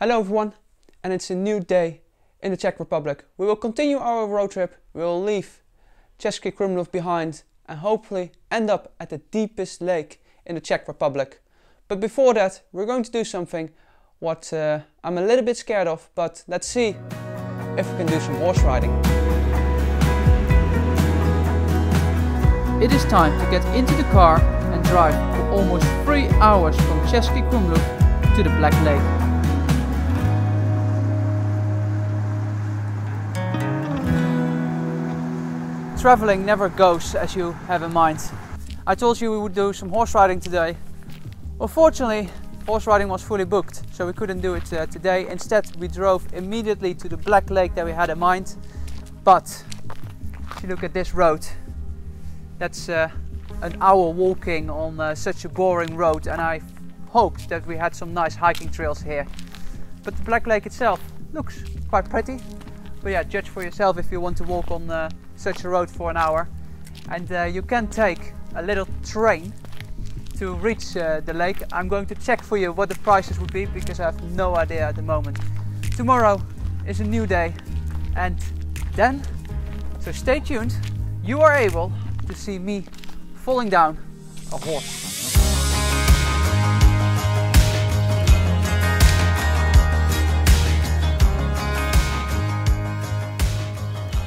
Hello everyone, and it's a new day in the Czech Republic. We will continue our road trip, we will leave Ceske Budejovice behind and hopefully end up at the deepest lake in the Czech Republic. But before that, we're going to do something what I'm a little bit scared of, but let's see if we can do some horse riding. It is time to get into the car and drive for almost 3 hours from Ceske Budejovice to the Black Lake. Traveling never goes as you have in mind. I told you we would do some horse riding today. Unfortunately, horse riding was fully booked, so we couldn't do it today. Instead, we drove immediately to the Black Lake that we had in mind. But if you look at this road, that's an hour walking on such a boring road, and I hoped that we had some nice hiking trails here. But the Black Lake itself looks quite pretty. But yeah, judge for yourself if you want to walk on such a road for an hour. And you can take a little train to reach the lake. I'm going to check for you what the prices would be because I have no idea at the moment. Tomorrow is a new day, and then, so stay tuned, you are able to see me falling down a horse.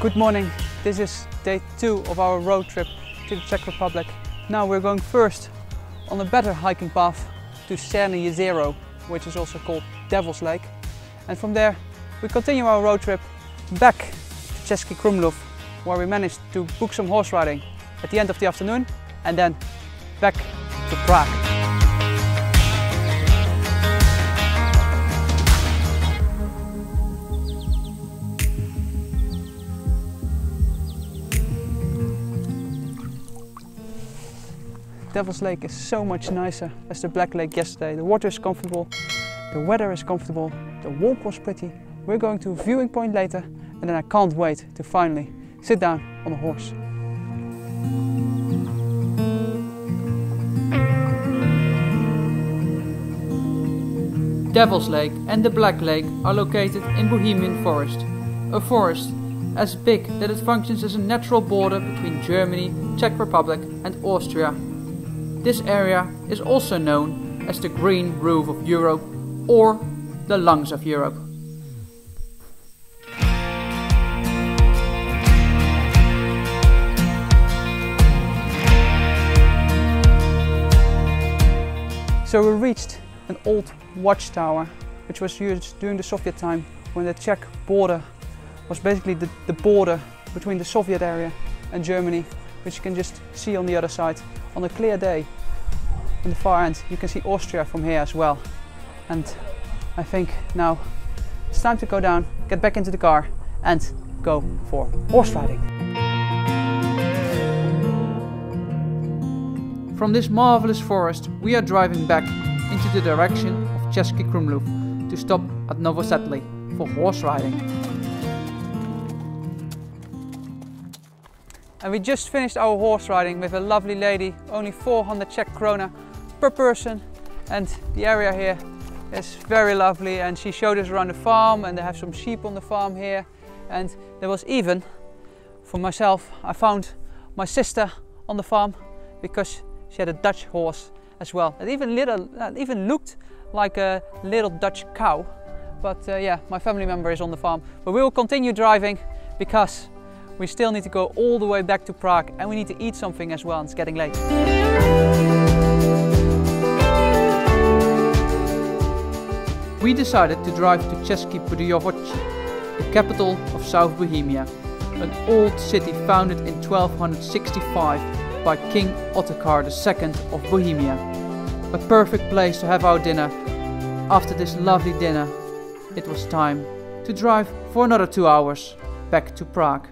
Good morning, this is day 2 of our road trip to the Czech Republic. Now we're going first on a better hiking path to Cerne Jezero, which is also called Devil's Lake. And from there we continue our road trip back to Ceske Budejovice, where we managed to book some horse riding at the end of the afternoon, and then back to Prague. Devil's Lake is so much nicer as the Black Lake yesterday. The water is comfortable, the weather is comfortable, the walk was pretty. We're going to a viewing point later, and then I can't wait to finally sit down on a horse. Devil's Lake and the Black Lake are located in Bohemian Forest, a forest as big that it functions as a natural border between Germany, Czech Republic and Austria. This area is also known as the green roof of Europe or the lungs of Europe. So we reached an old watchtower which was used during the Soviet time, when the Czech border was basically the border between the Soviet area and Germany, which you can just see on the other side. On a clear day, on the far end, you can see Austria from here as well. And I think now it's time to go down, get back into the car and go for horse riding. From this marvelous forest, we are driving back into the direction of Ceske Budejovice to stop at Novosadly for horse riding. And we just finished our horse riding with a lovely lady, only 400 Czech krona per person, and the area here is very lovely, and she showed us around the farm, and they have some sheep on the farm here, and there was even, for myself, I found my sister on the farm because she had a Dutch horse as well. It even looked like a little Dutch cow, but yeah, my family member is on the farm. But we will continue driving because we still need to go all the way back to Prague, and we need to eat something as well, and it's getting late. We decided to drive to Ceske Budejovice, the capital of South Bohemia, an old city founded in 1265 by King Ottokar II of Bohemia. A perfect place to have our dinner. After this lovely dinner, it was time to drive for another 2 hours back to Prague.